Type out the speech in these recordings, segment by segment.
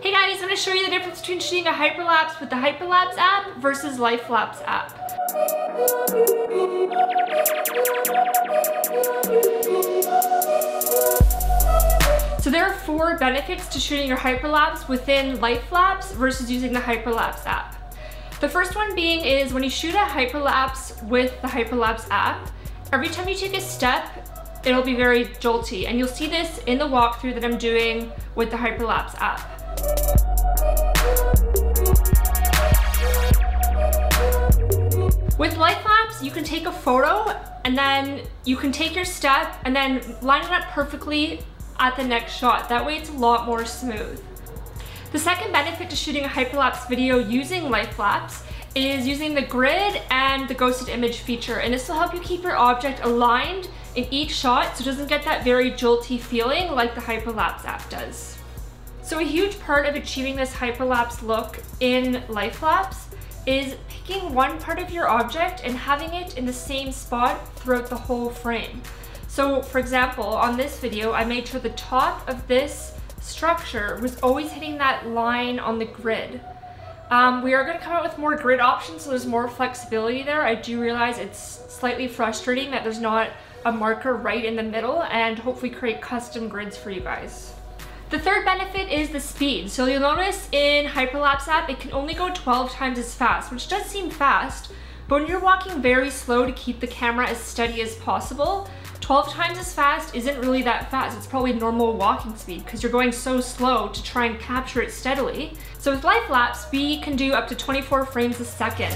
Hey guys, I'm going to show you the difference between shooting a hyperlapse with the Hyperlapse app versus Lapse app. So there are 4 benefits to shooting your hyperlapse within Lapse versus using the Hyperlapse app. The first one being is when you shoot a hyperlapse with the Hyperlapse app, every time you take a step, it'll be very jolty, and you'll see this in the walkthrough that I'm doing with the Hyperlapse app. With Lapse, you can take a photo and then you can take your step and then line it up perfectly at the next shot. That way it's a lot more smooth. The second benefit to shooting a hyperlapse video using Lapse is using the grid and the ghosted image feature, and this will help you keep your object aligned in each shot so it doesn't get that very jolty feeling like the Hyperlapse app does. So a huge part of achieving this hyperlapse look in Lapse is picking one part of your object and having it in the same spot throughout the whole frame. So for example, on this video, I made sure the top of this structure was always hitting that line on the grid. We are going to come out with more grid options, so there's more flexibility there. I do realize it's slightly frustrating that there's not a marker right in the middle, and hopefully create custom grids for you guys. The third benefit is the speed. So you'll notice in Hyperlapse app, it can only go 12 times as fast, which does seem fast, but when you're walking very slow to keep the camera as steady as possible, 12 times as fast isn't really that fast. It's probably normal walking speed because you're going so slow to try and capture it steadily. So with Lapse, we can do up to 24 frames a second.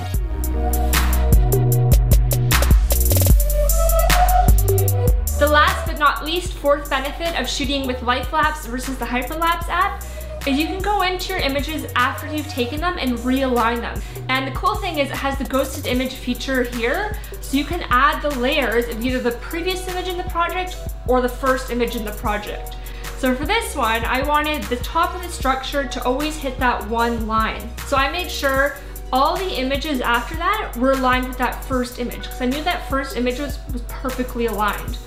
The last but not least, fourth benefit of shooting with Lapse versus the Hyperlapse app is you can go into your images after you've taken them and realign them. And the cool thing is it has the ghosted image feature here, so you can add the layers of either the previous image in the project or the first image in the project. So for this one, I wanted the top of the structure to always hit that one line. So I made sure all the images after that were aligned with that first image, because I knew that first image was perfectly aligned.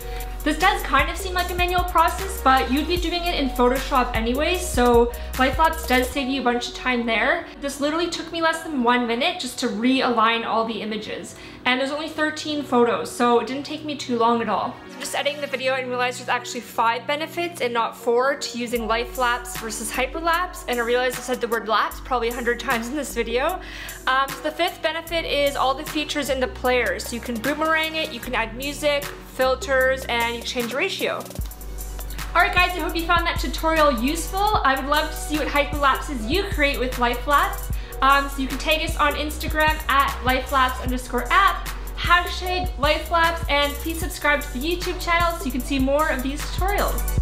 This does kind of seem like a manual process, but you'd be doing it in Photoshop anyways, so Lapse does save you a bunch of time there. This literally took me less than 1 minute just to realign all the images. And there's only 13 photos, so it didn't take me too long at all. Just editing the video and realized there's actually 5 benefits and not 4 to using Lapse versus Hyperlapse, and I realized I said the word lapse probably 100 times in this video. So the 5th benefit is all the features in the player. So you can boomerang it, you can add music, filters, and you change ratio. Alright guys, I hope you found that tutorial useful. I would love to see what hyperlapses you create with Lapse. So you can tag us on Instagram at Lapse_app, #Lapse, and please subscribe to the YouTube channel so you can see more of these tutorials.